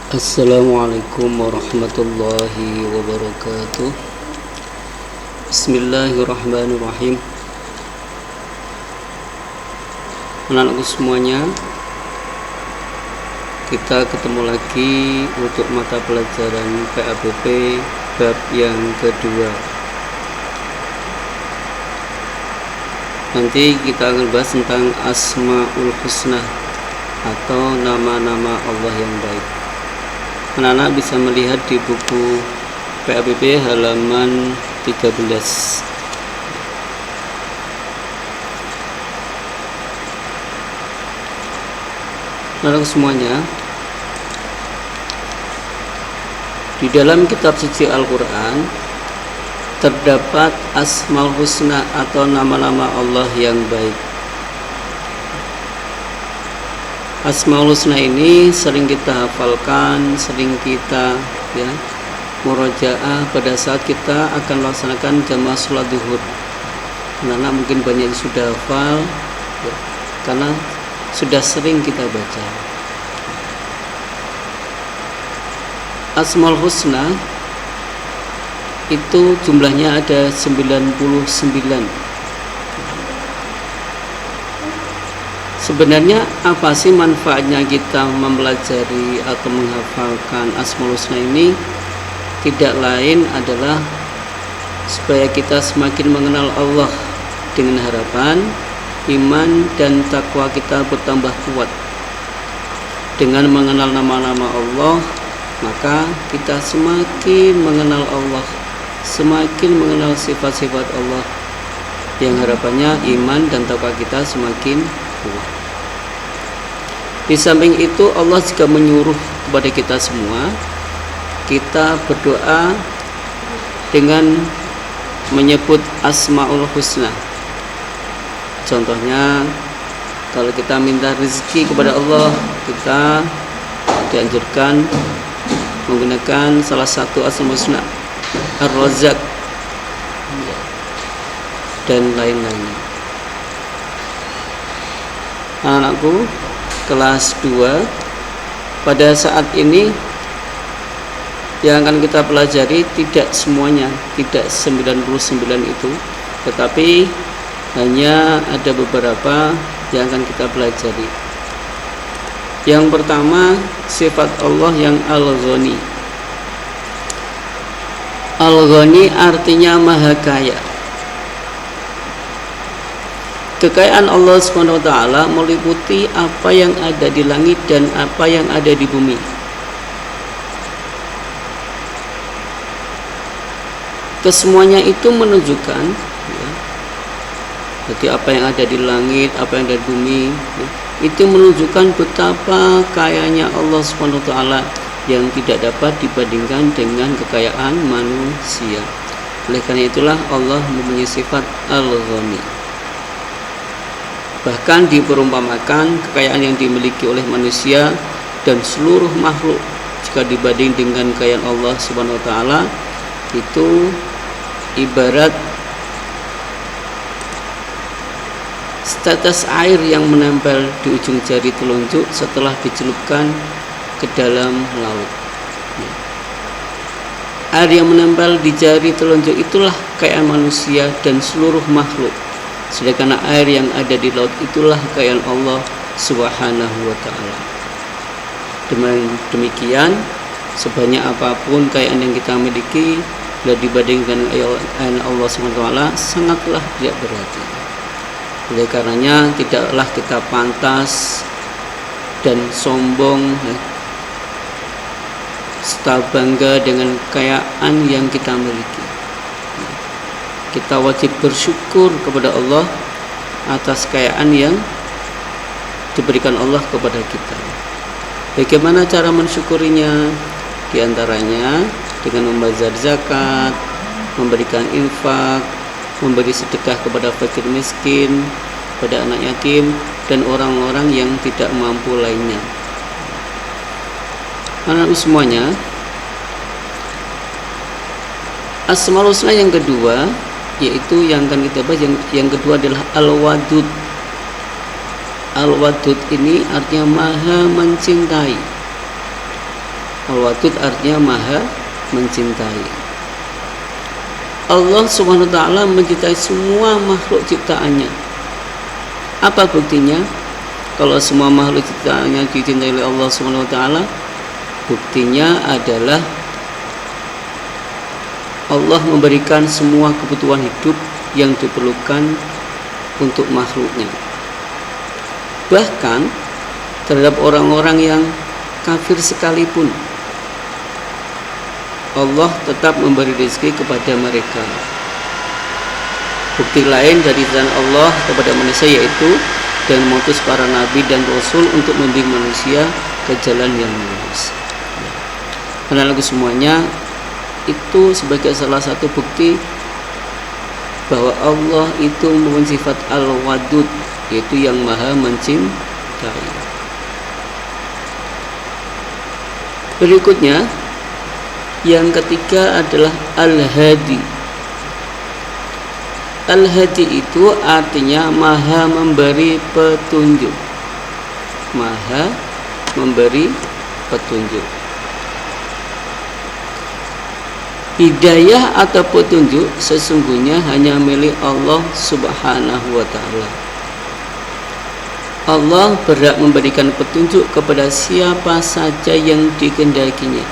Assalamualaikum warahmatullahi wabarakatuh. Bismillahirrahmanirrahim. Anak-anakku semuanya, kita ketemu lagi untuk mata pelajaran PABP bab yang kedua. Nanti kita akan bahas tentang Asmaul Husna atau nama-nama Allah yang baik. Anak-anak bisa melihat di buku PABP halaman 13. Anak-anak semuanya, di dalam kitab suci Al-Quran terdapat Asmaul Husna atau nama-nama Allah yang baik. Asmaul Husna ini sering kita hafalkan, sering kita murojaah pada saat kita akan melaksanakan jamaah sholat duhur. Anak-anak mungkin banyak yang sudah hafal karena sudah sering kita baca. Asmaul Husna itu jumlahnya ada 99. Sebenarnya apa sih manfaatnya kita mempelajari atau menghafalkan Asmaul Husna ini? Tidak lain adalah supaya kita semakin mengenal Allah, dengan harapan iman dan takwa kita bertambah kuat. Dengan mengenal nama-nama Allah, maka kita semakin mengenal Allah, semakin mengenal sifat-sifat Allah, yang harapannya iman dan takwa kita semakin kuat. Di samping itu Allah juga menyuruh kepada kita semua, kita berdoa dengan menyebut Asmaul Husna. Contohnya, kalau kita minta rezeki kepada Allah, kita dianjurkan menggunakan salah satu Asmaul Husna, Ar-Razzaq dan lain-lainnya. Anak-anakku kelas 2, pada saat ini yang akan kita pelajari tidak semuanya, tidak 99 itu, tetapi hanya ada beberapa yang akan kita pelajari. Yang pertama, sifat Allah yang Al-Ghani. Al-Ghani artinya maha kaya. Kekayaan Allah SWT meliputi apa yang ada di langit dan apa yang ada di bumi. Kesemuanya itu menunjukkan, jadi apa yang ada di langit, apa yang ada di bumi, itu menunjukkan betapa kayanya Allah SWT yang tidak dapat dibandingkan dengan kekayaan manusia. Oleh karena itulah Allah mempunyai sifat Al-Ghani. Bahkan diperumpamakan kekayaan yang dimiliki oleh manusia dan seluruh makhluk jika dibanding dengan kekayaan Allah Subhanahu wa taala itu ibarat setetes air yang menempel di ujung jari telunjuk setelah dicelupkan ke dalam laut. Air yang menempel di jari telunjuk itulah kekayaan manusia dan seluruh makhluk. Sedangkan air yang ada di laut itulah kekayaan Allah Subhanahu wa taala. Demikian, sebanyak apapun kekayaan yang kita miliki, bila dibandingkan kekayaan Allah Subhanahu wa taala sangatlah tidak berarti. Oleh karenanya tidaklah kita pantas dan sombong serta bangga dengan kekayaan yang kita miliki. Kita wajib bersyukur kepada Allah atas kekayaan yang diberikan Allah kepada kita. Bagaimana cara mensyukurinya? Di antaranya dengan membazar zakat, memberikan infak, memberi sedekah kepada fakir miskin, pada anak yatim, dan orang-orang yang tidak mampu lainnya. Anak semuanya, Asmaul Husna yang kedua, yaitu yang akan kita bahas, yang kedua adalah Al-Wadud. Al-Wadud ini artinya maha mencintai. Al-Wadud artinya maha mencintai. Allah Subhanahu wa ta'ala mencintai semua makhluk ciptaannya. Apa buktinya? Kalau semua makhluk ciptaannya dicintai oleh Allah Subhanahu wa ta'ala, buktinya adalah Allah memberikan semua kebutuhan hidup yang diperlukan untuk makhluknya. Bahkan terhadap orang-orang yang kafir sekalipun, Allah tetap memberi rezeki kepada mereka. Bukti lain dari izin Allah kepada manusia yaitu dengan mengutus para nabi dan rasul untuk membimbing manusia ke jalan yang lurus. Anak-anakku semuanya, itu sebagai salah satu bukti bahwa Allah itu mempunyai sifat Al-Wadud, yaitu yang maha mencintai. Berikutnya, yang ketiga adalah Al-Hadi. Al-Hadi itu artinya maha memberi petunjuk. Maha memberi petunjuk. Hidayah atau petunjuk sesungguhnya hanya milik Allah Subhanahu wa ta'ala. Allah berhak memberikan petunjuk kepada siapa saja yang dikehendakinya.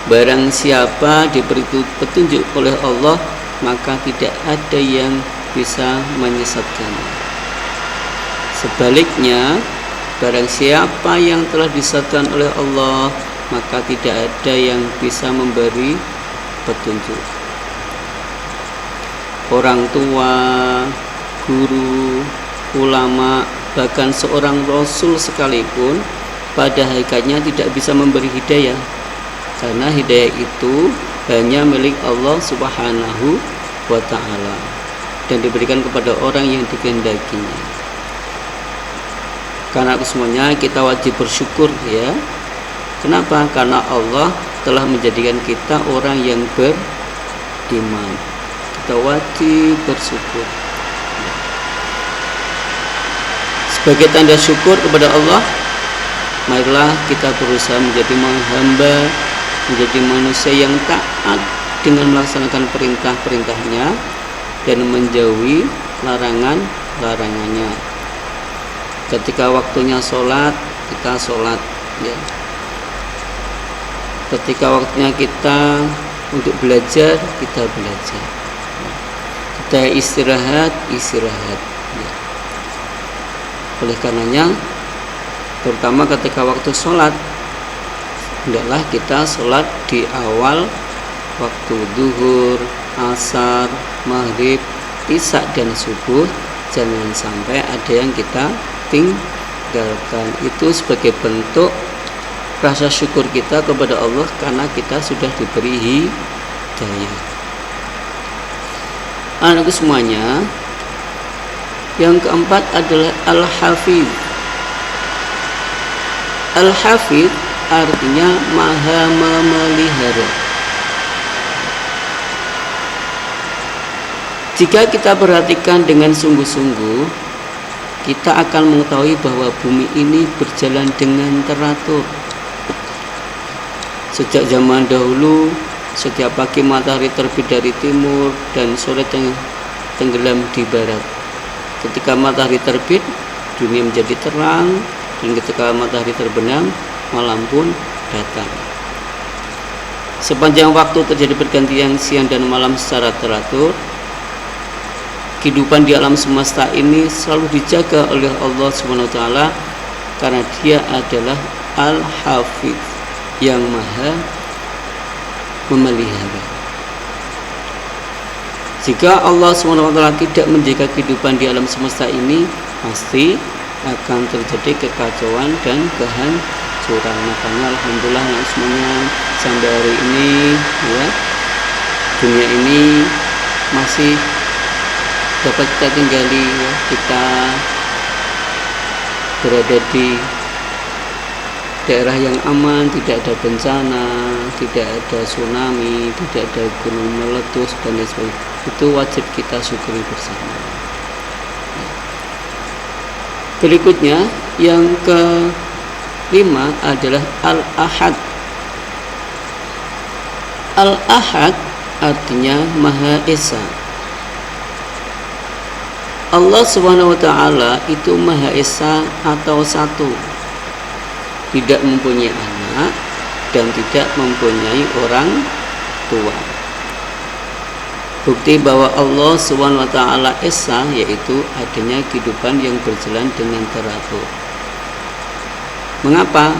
Barang siapa diberi petunjuk oleh Allah, maka tidak ada yang bisa menyesatkannya. Sebaliknya, barang siapa yang telah disesatkan oleh Allah, maka tidak ada yang bisa memberi petunjuk. Orang tua, guru, ulama, bahkan seorang rasul sekalipun pada hakikatnya tidak bisa memberi hidayah, karena hidayah itu hanya milik Allah Subhanahu wa ta'ala dan diberikan kepada orang yang dikehendakinya. Karena semuanya kita wajib bersyukur ya. Kenapa? Karena Allah telah menjadikan kita orang yang beriman. Kita wajib bersyukur. Sebagai tanda syukur kepada Allah, marilah kita berusaha menjadi hamba, menjadi manusia yang taat dengan melaksanakan perintah-perintahnya dan menjauhi larangan-larangannya. Ketika waktunya sholat, kita sholat ya. Ketika waktunya kita untuk belajar, kita belajar. Kita istirahat ya. Oleh karenanya, terutama ketika waktu sholat, hendaklah kita sholat di awal waktu duhur, asar, maghrib, isya dan subuh. Jangan sampai ada yang kita tinggalkan. Itu sebagai bentuk rasa syukur kita kepada Allah karena kita sudah diberi hidayah. Anakku semuanya, yang keempat adalah Al-Hafidh. Al-Hafidh artinya maha memelihara. Jika kita perhatikan dengan sungguh-sungguh, kita akan mengetahui bahwa bumi ini berjalan dengan teratur. Sejak zaman dahulu, setiap pagi matahari terbit dari timur dan sore tenggelam di barat. Ketika matahari terbit, dunia menjadi terang, dan ketika matahari terbenam, malam pun datang. Sepanjang waktu terjadi pergantian siang dan malam secara teratur. Kehidupan di alam semesta ini selalu dijaga oleh Allah SWT karena Dia adalah Al-Hafidh yang maha memelihara. Jika Allah SWT tidak menjaga kehidupan di alam semesta ini, pasti akan terjadi kekacauan dan kehancuran. Makanya alhamdulillah semuanya sampai hari ini ya, dunia ini masih dapat kita tinggali ya, kita berada di daerah yang aman, tidak ada bencana, tidak ada tsunami, tidak ada gunung meletus dan lain sebagainya. Itu wajib kita syukuri bersama. Berikutnya yang 5 adalah Al-Ahad. Al-Ahad artinya Maha Esa. Allah Subhanahu wa taala itu Maha Esa atau satu, tidak mempunyai anak dan tidak mempunyai orang tua. Bukti bahwa Allah Subhanahu wa taala Esa yaitu adanya kehidupan yang berjalan dengan teratur. Mengapa?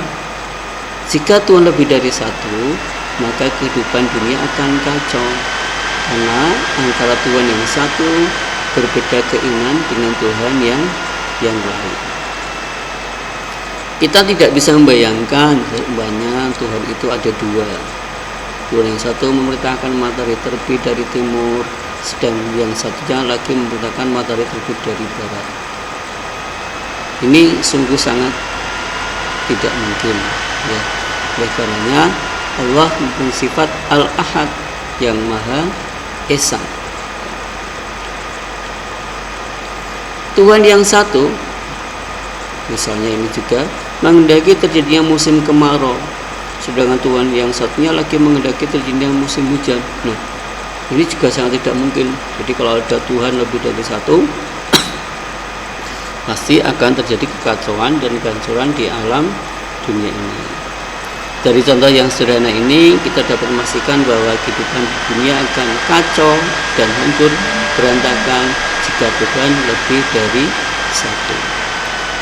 Jika Tuhan lebih dari satu, maka kehidupan dunia akan kacau, karena antara Tuhan yang satu berbeda keinginan dengan Tuhan yang lain. Kita tidak bisa membayangkan sebenarnya Tuhan itu ada dua. Tuhan yang satu memerintahkan matahari terbit dari timur, sedang yang satunya lagi memerintahkan matahari terbit dari barat. Ini sungguh sangat tidak mungkin, ya. Oleh karenanya Allah mempunyai sifat Al-Ahad yang Maha Esa. Tuhan yang satu, misalnya ini juga menghendaki terjadinya musim kemarau, sedangkan Tuhan yang satunya lagi menghendaki terjadinya musim hujan. Nah, ini juga sangat tidak mungkin. Jadi kalau ada Tuhan lebih dari satu, pasti akan terjadi kekacauan dan kehancuran di alam dunia ini. Dari contoh yang sederhana ini kita dapat memastikan bahwa kehidupan di dunia akan kacau dan hancur berantakan jika Tuhan lebih dari satu.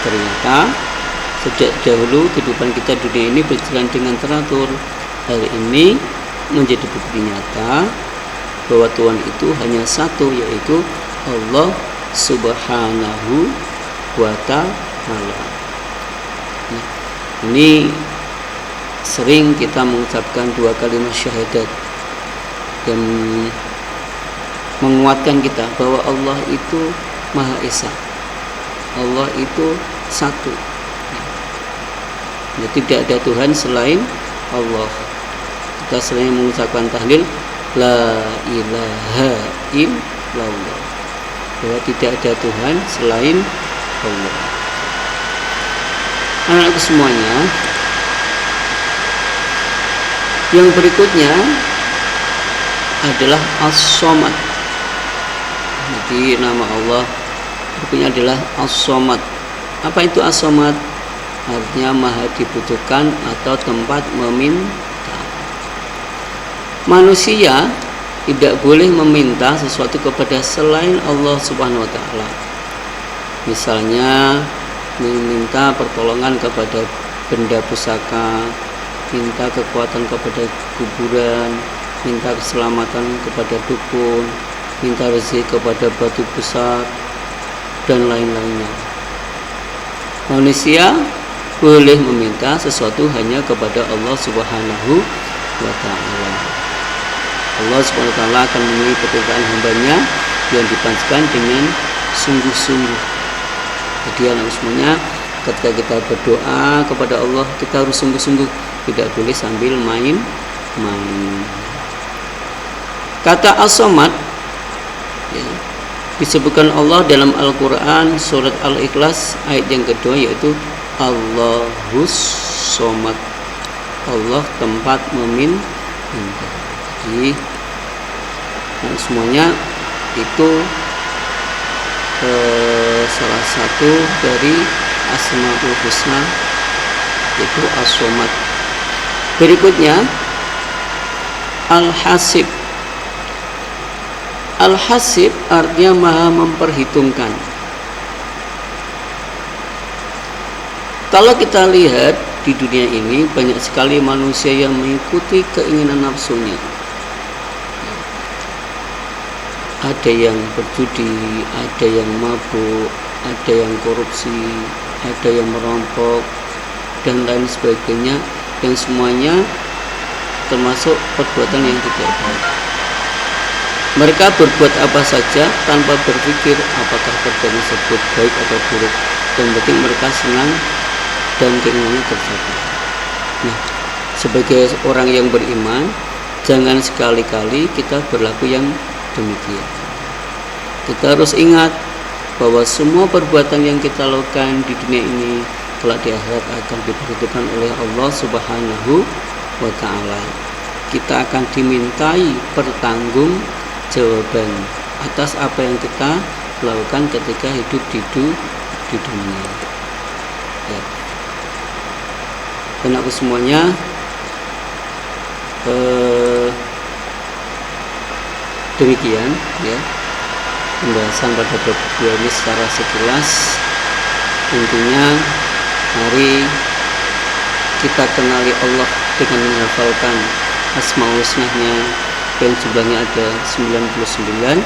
Ternyata sejak dahulu kehidupan kita di dunia ini berjalan dengan teratur. Hari ini menjadi bukti nyata bahwa Tuhan itu hanya satu, yaitu Allah Subhanahu wa ta'ala. Nah, ini sering kita mengucapkan dua kalimat syahadat dan menguatkan kita bahwa Allah itu Maha Esa, Allah itu satu. Ya, tidak ada Tuhan selain Allah. Kita sering mengucapkan tahlil la ilaha illallah, bahwa tidak ada Tuhan selain Allah. Anak-anakku semuanya, yang berikutnya adalah As-Somad. Jadi nama Allah berikutnya adalah As-Somad. Apa itu As-Somad? Artinya Maha dibutuhkan atau tempat meminta. Manusia tidak boleh meminta sesuatu kepada selain Allah Subhanahu wa taala. Misalnya meminta pertolongan kepada benda pusaka, minta kekuatan kepada kuburan, minta keselamatan kepada dukun, minta rezeki kepada batu besar, dan lain-lainnya. Manusia boleh meminta sesuatu hanya kepada Allah Subhanahu wa ta'ala. Allah Subhanahu wa ta'ala akan memenuhi permintaan hambanya yang dipanjatkan dengan sungguh-sungguh. Jadi anak semuanya, ketika kita berdoa kepada Allah, kita harus sungguh-sungguh, tidak boleh sambil main-main. Kata As-Somad ya, disebutkan Allah dalam Al-Quran surat Al-Ikhlas ayat yang kedua, yaitu Allahus Somad, Allah tempat meminta. Jadi semuanya itu salah satu dari Asmaul Husna, yaitu As-Somad. Berikutnya Al-Hasib. Al-Hasib artinya Maha memperhitungkan. Kalau kita lihat di dunia ini banyak sekali manusia yang mengikuti keinginan nafsunya. Ada yang berjudi, ada yang mabuk, ada yang korupsi, ada yang merampok, dan lain sebagainya, yang semuanya termasuk perbuatan yang tidak baik. Mereka berbuat apa saja tanpa berpikir apakah perbuatan tersebut baik atau buruk, yang penting mereka senang dan keinginannya tercapai. Nah, sebagai orang yang beriman, jangan sekali-kali kita berlaku yang demikian. Kita harus ingat bahwa semua perbuatan yang kita lakukan di dunia ini kelak di akhirat akan diperhitungkan oleh Allah Subhanahu wa Ta'ala. Kita akan dimintai pertanggungjawaban atas apa yang kita lakukan ketika hidup di dunia. Ya. Dan aku semuanya demikian ya pembahasan pada bab 2 ini secara sekilas. Intinya mari kita kenali Allah dengan menghafalkan Asmaul Husna-Nya yang jumlahnya ada 99,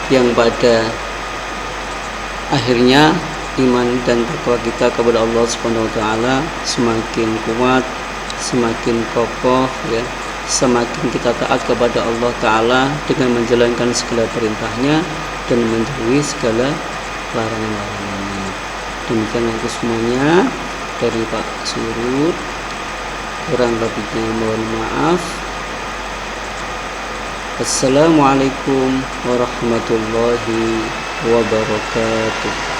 yang pada akhirnya iman dan takwa kita kepada Allah Subhanahu wa Ta'ala semakin kuat, semakin kokoh ya, semakin kita taat kepada Allah Ta'ala dengan menjalankan segala perintahnya dan menjauhi segala larangan-larangannya. Demikian untuk semuanya dari Pak Surut, kurang lebihnya mohon maaf. Assalamualaikum warahmatullahi wabarakatuh.